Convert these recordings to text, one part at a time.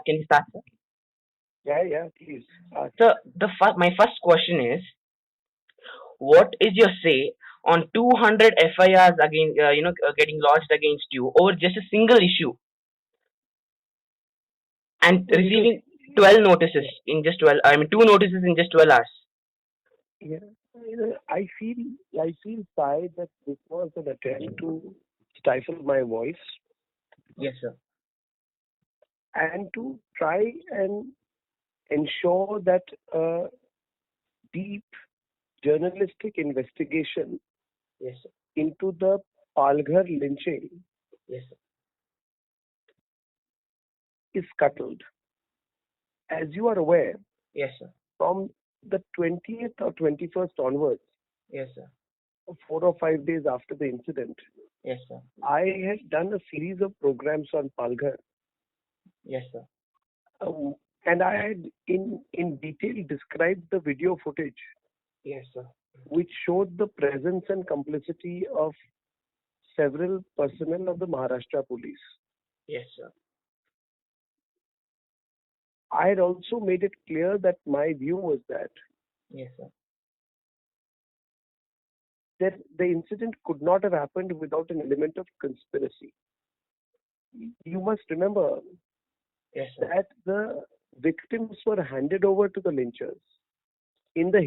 Can you start, sir? Yeah, please. So my first question is, what is your say on 200 FIRs against, getting lodged against you over just a single issue and No, receiving 12 notices in just 12, I mean, two notices in just 12 hours? yeah, I feel sad that this was an attempt to stifle my voice Yes, sir. and to try and ensure that a deep journalistic investigation Yes, sir. into the Palghar lynching Yes, sir. is scuttled. As you are aware, Yes, sir. from the 20th or 21st onwards, Yes, sir. 4 or 5 days after the incident, Yes, sir. I had done a series of programs on Palghar. Yes, sir. Um, and I had in detail described the video footage Yes, sir. which showed the presence and complicity of several personnel of the Maharashtra police. Yes, sir. I had also made it clear that my view was Yes, sir. that the incident could not have happened without an element of conspiracy. You must remember Yes, sir. that the victims were handed over to the lynchers. In the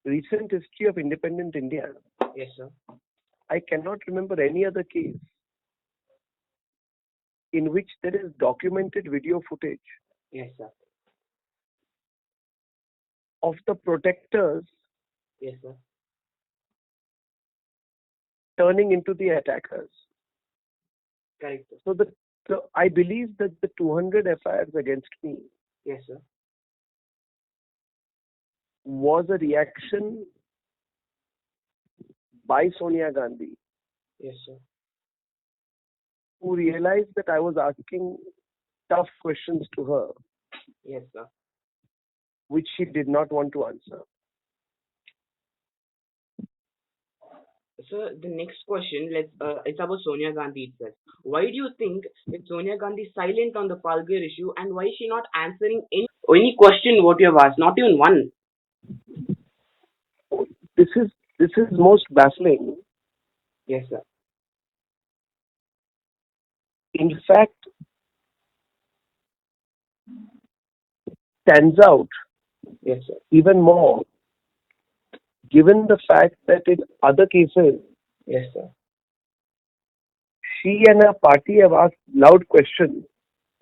recent history of independent India, Yes, sir. I cannot remember any other case in which there is documented video footage Yes, sir. of the protectors Yes, sir. turning into the attackers. Correct, sir. So I believe that the 200 FIRs against me Yes, sir. was a reaction by Sonia Gandhi, Yes, sir. who realized that I was asking tough questions to her, Yes, sir. which she did not want to answer. So the next question, it's about Sonia Gandhi itself. Why do you think that Sonia Gandhi is silent on the Palgar issue, and why is she not answering any question what you have asked? Not even one. This is most baffling. Yes, sir. In fact, stands out Yes, sir. even more given the fact that in other cases, Yes, sir. she and her party have asked loud questions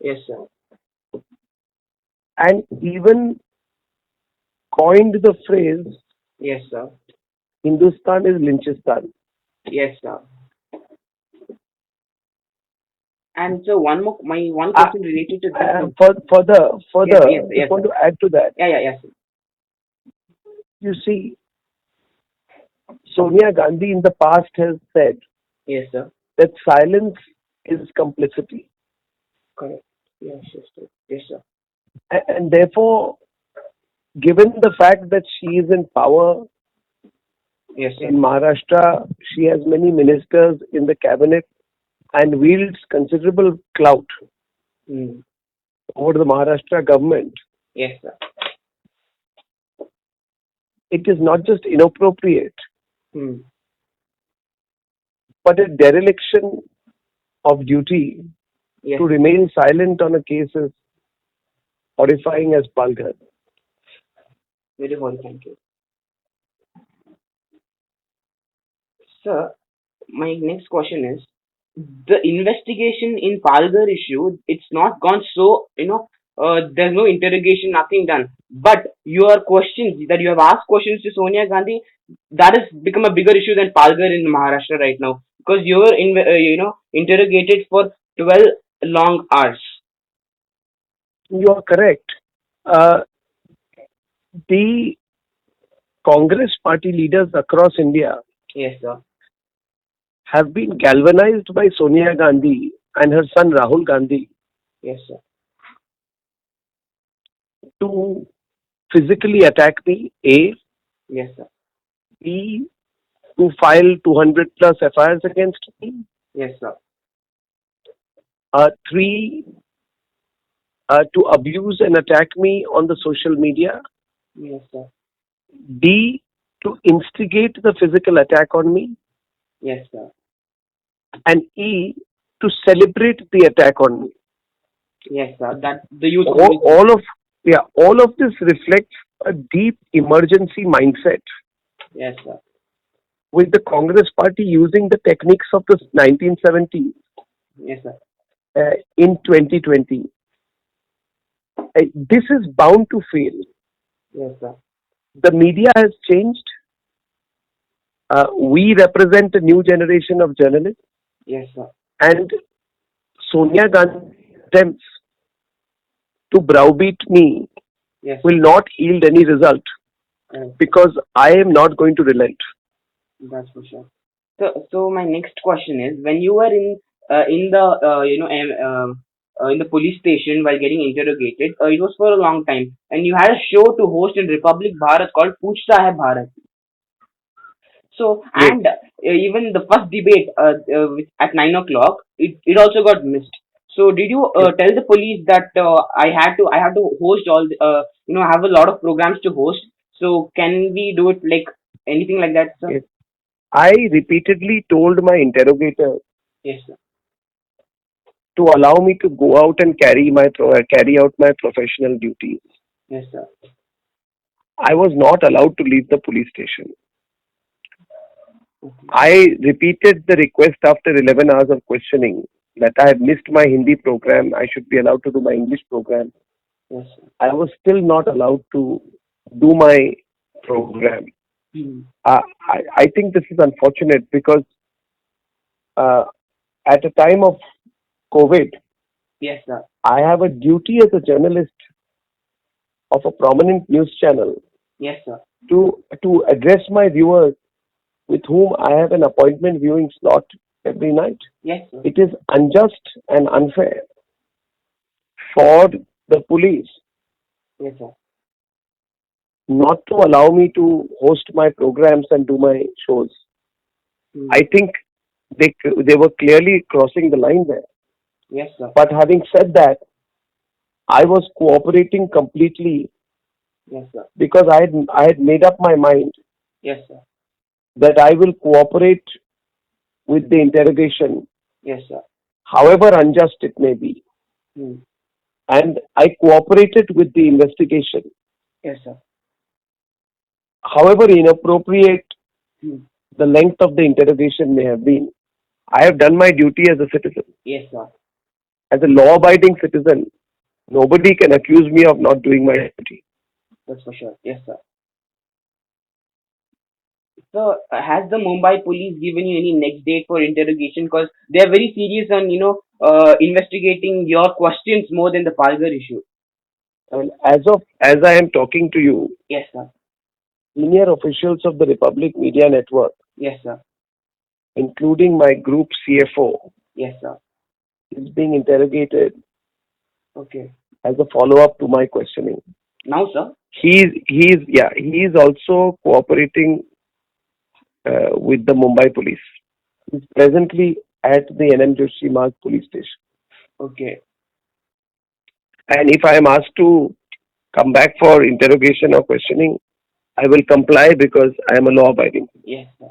Yes, sir. and even coined the phrase Yes, sir. Hindustan is Lynchistan. Yes, sir. And so my one Uh, question related to this. further, Yes, just yes, want sir. to add to that. Yes, sir. You see, Sonia Gandhi in the past has said Yes, sir. that silence is complicity. Correct. Yes, yes, sir. Yes, sir. And therefore, given the fact that she is in power Yes, sir. in Maharashtra, she has many ministers in the cabinet and wields considerable clout Hmm. over the Maharashtra government. Yes, sir. It is not just inappropriate, Hmm. but a dereliction of duty Yes. to remain silent on a case as horrifying as Palghar. Very well, thank you. Sir, my next question is, the investigation in Palghar issue, it's not gone so, there's no interrogation, nothing done. But your questions that you have asked questions to Sonia Gandhi, that has become a bigger issue than Palghar in Maharashtra right now, because you were, interrogated for 12 long hours. You are correct. Uh, the Congress party leaders across India Yes, sir. have been galvanized by Sonia Gandhi and her son Rahul Gandhi Yes, sir. to physically attack me, A, Yes, sir. B, to file 200 plus FIRs against me, Yes, sir. 3, to abuse and attack me on the social media. Yes, sir. D, to instigate the physical attack on me. Yes, sir. And E, to celebrate the attack on me. Yes, sir. That the youth All, community. all of this reflects a deep emergency mindset, Yes, sir. with the Congress party using the techniques of the 1970s Yes, sir. in 2020. This is bound to fail. Yes, sir. The media has changed. We represent a new generation of journalists, Yes, sir. and Sonia Gandhi's attempts to browbeat me Yes, will not yield any result, sir. because I am not going to relent. That's for sure. So my next question is: when you were in the in the police station while getting interrogated, it was for a long time, and you had a show to host in Republic Bharat called Puchta Hai Bharat. So Yes. and even the first debate at 9 o'clock, it also got missed. So did you Yes. tell the police that I had to host all have a lot of programs to host? So can we do it like anything like that, sir? Yes. I repeatedly told my interrogator Yes, sir. to allow me to go out and carry out my professional duties. Yes, sir. I was not allowed to leave the police station. Okay. I repeated the request after 11 hours of questioning that I had missed my Hindi program. I should be allowed to do my English program. Yes, sir. I was still not allowed to do my program. Hmm. I think this is unfortunate, because uh, at a time of COVID, Yes, sir. I have a duty as a journalist of a prominent news channel Yes, sir. to address my viewers with whom I have an appointment viewing slot every night. Yes, sir. It is unjust and unfair for the police Yes, sir. not to allow me to host my programs and do my shows. Hmm. I think they were clearly crossing the line there. Yes, sir. But having said that, I was cooperating completely, Yes, sir. because I had made up my mind Yes, sir. that I will cooperate with the interrogation, Yes, sir. however unjust it may be. Hmm. And I cooperated with the investigation, Yes, sir. however inappropriate Hmm. the length of the interrogation may have been. I have done my duty as a citizen. Yes, sir. As a law abiding citizen, nobody can accuse me of not doing my duty. That's for sure. Yes, sir. So, has the Mumbai police given you any next date for interrogation? Because they are very serious on, investigating your questions more than the Palghar issue. And as I am talking to you, Yes, sir. senior officials of the Republic Media Network, Yes, sir. including my group CFO, Yes, sir. is being interrogated Okay. as a follow-up to my questioning. Now, sir. He is also cooperating with the Mumbai police. He's presently at the NM Joshi Marg police station. Okay. And if I am asked to come back for interrogation or questioning, I will comply, because I am a law-abiding. Yes, sir.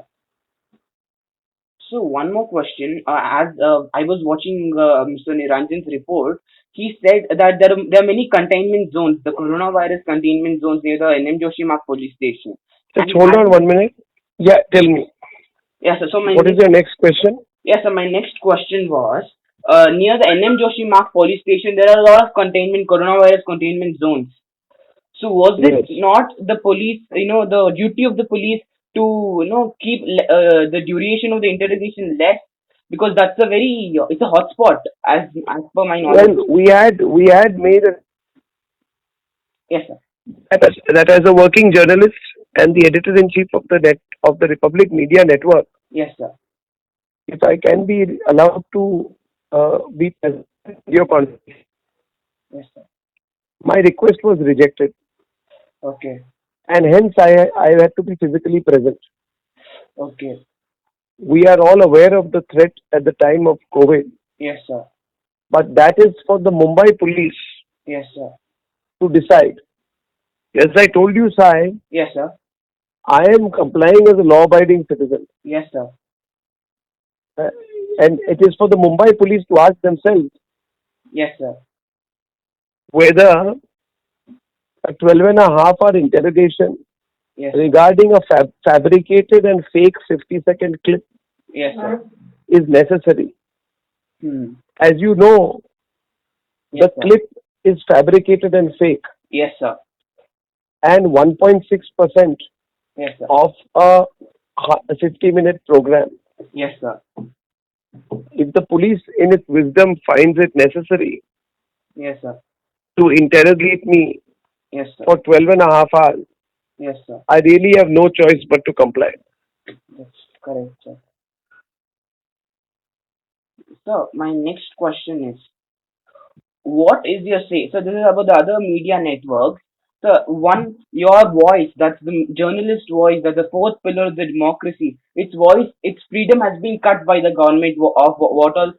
So one more question. As I was watching Mr. Niranjan's report, he said that there are many containment zones, the coronavirus containment zones near the NM Joshi Marg police station. Just And hold on 1 minute. Yeah, tell me. yes, sir. So What is your next question? yes, sir. My next question was near the NM Joshi Marg police station. There are a lot of coronavirus containment zones. So was Yes. it not the police, the duty of the police to, keep the duration of the interrogation less? Because that's it's a hotspot as per my knowledge. Well, we had made Yes, sir. that as a working journalist and the editor-in-chief of the Republic Media Network, Yes, sir. if I can be allowed to be present in your conference, Yes, sir. my request was rejected, Okay. and hence I had to be physically present. Okay. We are all aware of the threat at the time of COVID, Yes, sir. but that is for the Mumbai police Yes, sir. to decide. As I told you, Sai, Yes, sir. I am complying as a law-abiding citizen. Yes, sir. Uh, and it is for the Mumbai police to ask themselves Yes, sir. whether a 12 and a half hour interrogation Yes, sir. regarding a fabricated and fake 50-second clip Yes, sir. is necessary. Hmm. As you know, Yes, the sir. clip is fabricated and fake, Yes, sir. and 1.6% Yes, sir. of a 50-minute program. Yes, sir. If the police, in its wisdom, finds it necessary Yes, sir. to interrogate me Yes, sir. for 12 and a half hours, Yes, sir. I really have no choice but to comply. That's correct, sir. So, my next question is, what is your say? So, this is about the other media networks. So, one, your voice, that's the journalist voice, that's the fourth pillar of the democracy. Its voice, its freedom has been cut by the government of what all,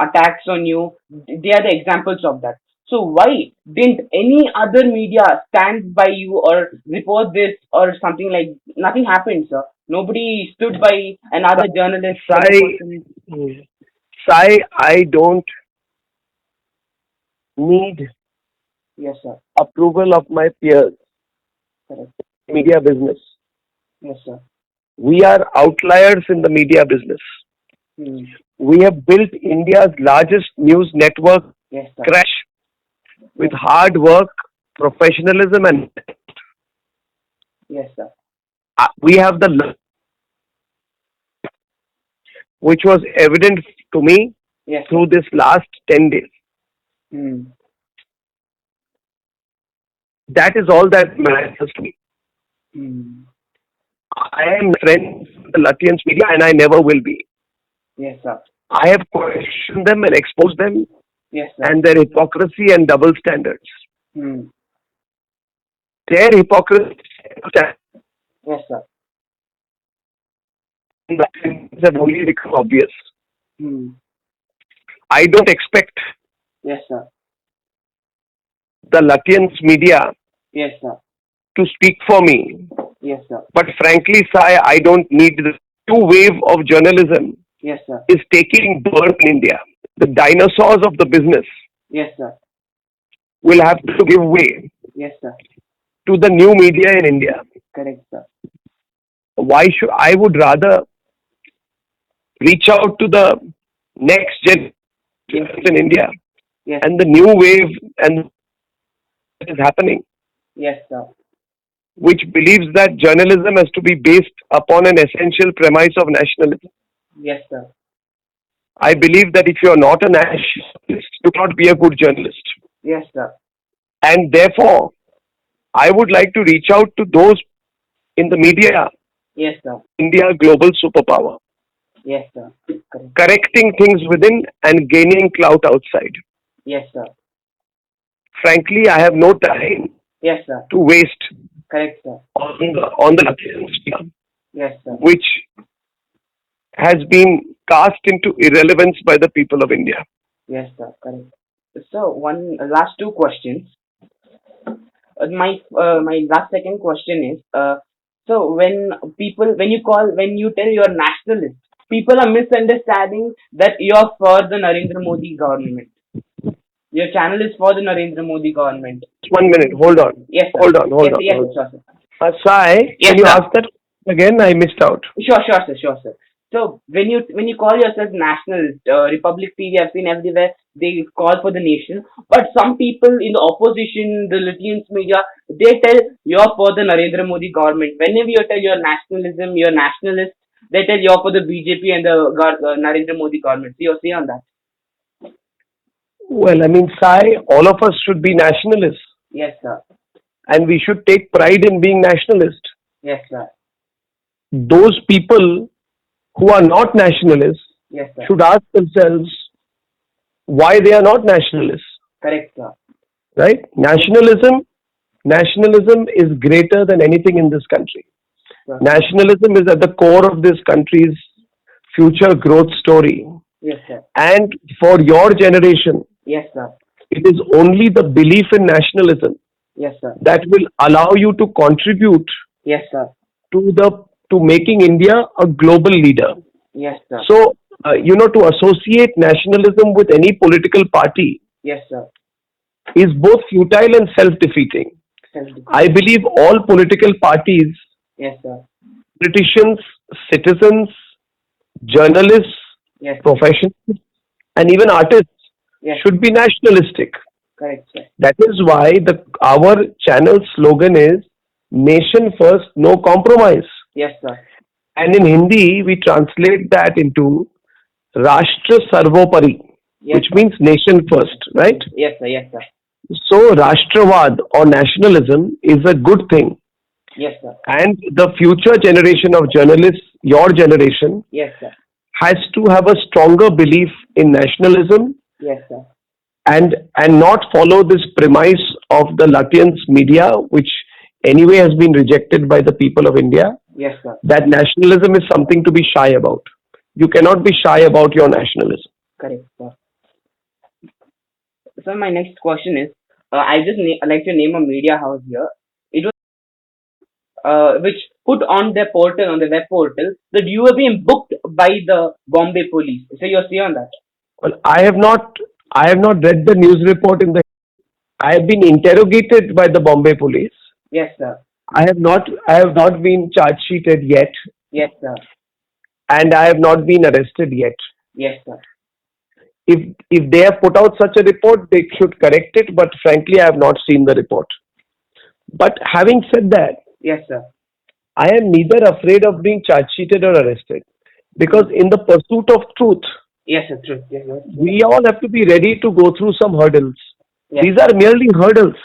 attacks on you. They are the examples of that. So, why didn't any other media stand by you or report this or something like nothing happened, sir? Nobody stood by another journalist for the Sai, person. Sai, I don't need Yes, sir. approval of my peers, Correct. media business. Yes, sir. We are outliers in the media business. Hmm. We have built India's largest news network Yes, sir. crash with hard work, professionalism, and Yes, sir. we have which was evident to me Yes, sir. through this last 10 days. Hmm. That is all that matters to me. Hmm. I am friends with the Lutyens media and I never will be. Yes, sir. I have questioned them and exposed them Yes, sir. and their hypocrisy and double standards. Hmm. Their hypocrisy Yes, sir. have only become obvious. Hmm. I don't expect Yes, sir. the Lutyens media Yes, sir. to speak for me. Yes, sir. But frankly, Sai, I don't need the new wave of journalism Yes, sir. is taking birth in India. The dinosaurs of the business Yes, sir. will have to give way Yes, sir. to the new media in India. Correct, sir. Why should I would rather reach out to the next generation Yes. in India Yes. and the new wave and that is happening, Yes, sir. which believes that journalism has to be based upon an essential premise of nationalism. Yes, sir. I believe that if you are not a nationalist, you cannot be a good journalist. Yes, sir. And therefore, I would like to reach out to those in the media, Yes, sir. India global superpower, Yes, sir. Correct. correcting things within and gaining clout outside. Yes, sir. Frankly, I have no time Yes, sir. to waste Correct, sir. on the Lutyens, Yes, sir. which has been cast into irrelevance by the people of India. Yes, sir. Correct. So, one last two questions. My last second question is so when you tell you're nationalist, people are misunderstanding that you're for the Narendra Modi government. Your channel is for the Narendra Modi government. 1 minute, hold on. Yes, sir. Hold on. Yes, sure, sir. Sai, Yes, can you sir. ask that again? I missed out. Sure, sir. So when you call yourself nationalist, Republic TV, I've seen everywhere they call for the nation, but some people in the opposition, the Lutyens media, they tell you're for the Narendra Modi government. Whenever you tell you're nationalism, you're nationalist, they tell you're for the BJP and the Narendra Modi government. So your say on that? Well, I mean, Sai, all of us should be nationalists Yes, sir. and we should take pride in being nationalist. Yes, sir. Those people who are not nationalists Yes, sir. should ask themselves why they are not nationalists, Correct, sir. right? Nationalism is greater than anything in this country. Sir. Nationalism is at the core of this country's future growth story. Yes, sir. And for your generation, Yes, sir. it is only the belief in nationalism Yes, sir. that will allow you to contribute Yes, sir. to making India a global leader. Yes, sir. So, to associate nationalism with any political party Yes, sir. is both futile and self-defeating. Self-defeating. I believe all political parties, Yes, sir. politicians, citizens, journalists, Yes. professionals, and even artists Yes. should be nationalistic. Correct, sir. That is why our channel slogan is "Nation First, No Compromise." Yes, sir. And in Hindi, we translate that into Rashtra Sarvopari, Yes, which sir. means nation first, right? Yes, sir. Yes, sir. So, Rashtravad or nationalism is a good thing. Yes, sir. And the future generation of journalists, your generation, Yes, sir. has to have a stronger belief in nationalism Yes, sir. and not follow this premise of the Lutyens media, which anyway has been rejected by the people of India, Yes, sir. that nationalism is something to be shy about. You cannot be shy about your nationalism. Correct, sir. So my next question is, I just like to name a media house here. It was which put on their portal, on the web portal, that you were being booked by the Bombay police. So your say on that? Well, I have not read the news report in the. I have been interrogated by the Bombay police. Yes, sir. I have not been charge sheeted yet, Yes, sir. and I have not been arrested yet. Yes, sir. If they have put out such a report, they should correct it. But frankly, I have not seen the report. But having said that, Yes, sir. I am neither afraid of being charge sheeted or arrested, because in the pursuit of truth, Yes, sir. True. Yes, sir. we all have to be ready to go through some hurdles. Yes. These are merely hurdles.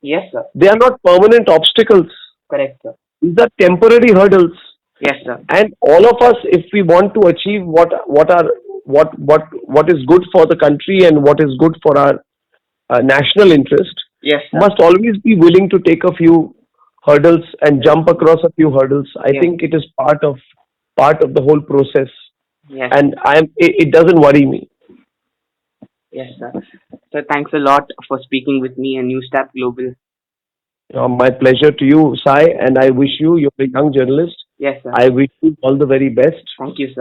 Yes, sir. They are not permanent obstacles. Correct, sir. These are temporary hurdles. Yes, sir. And all of us, if we want to achieve what is good for the country and what is good for our national interest, Yes, sir. must always be willing to take a few hurdles and jump across a few hurdles. I Yes. think it is part of the whole process, Yes. and it doesn't worry me. Yes, sir. So thanks a lot for speaking with me and Newstap Global. My pleasure to you, Sai, and I wish you're a young journalist. Yes, sir. I wish you all the very best. Thank you, sir.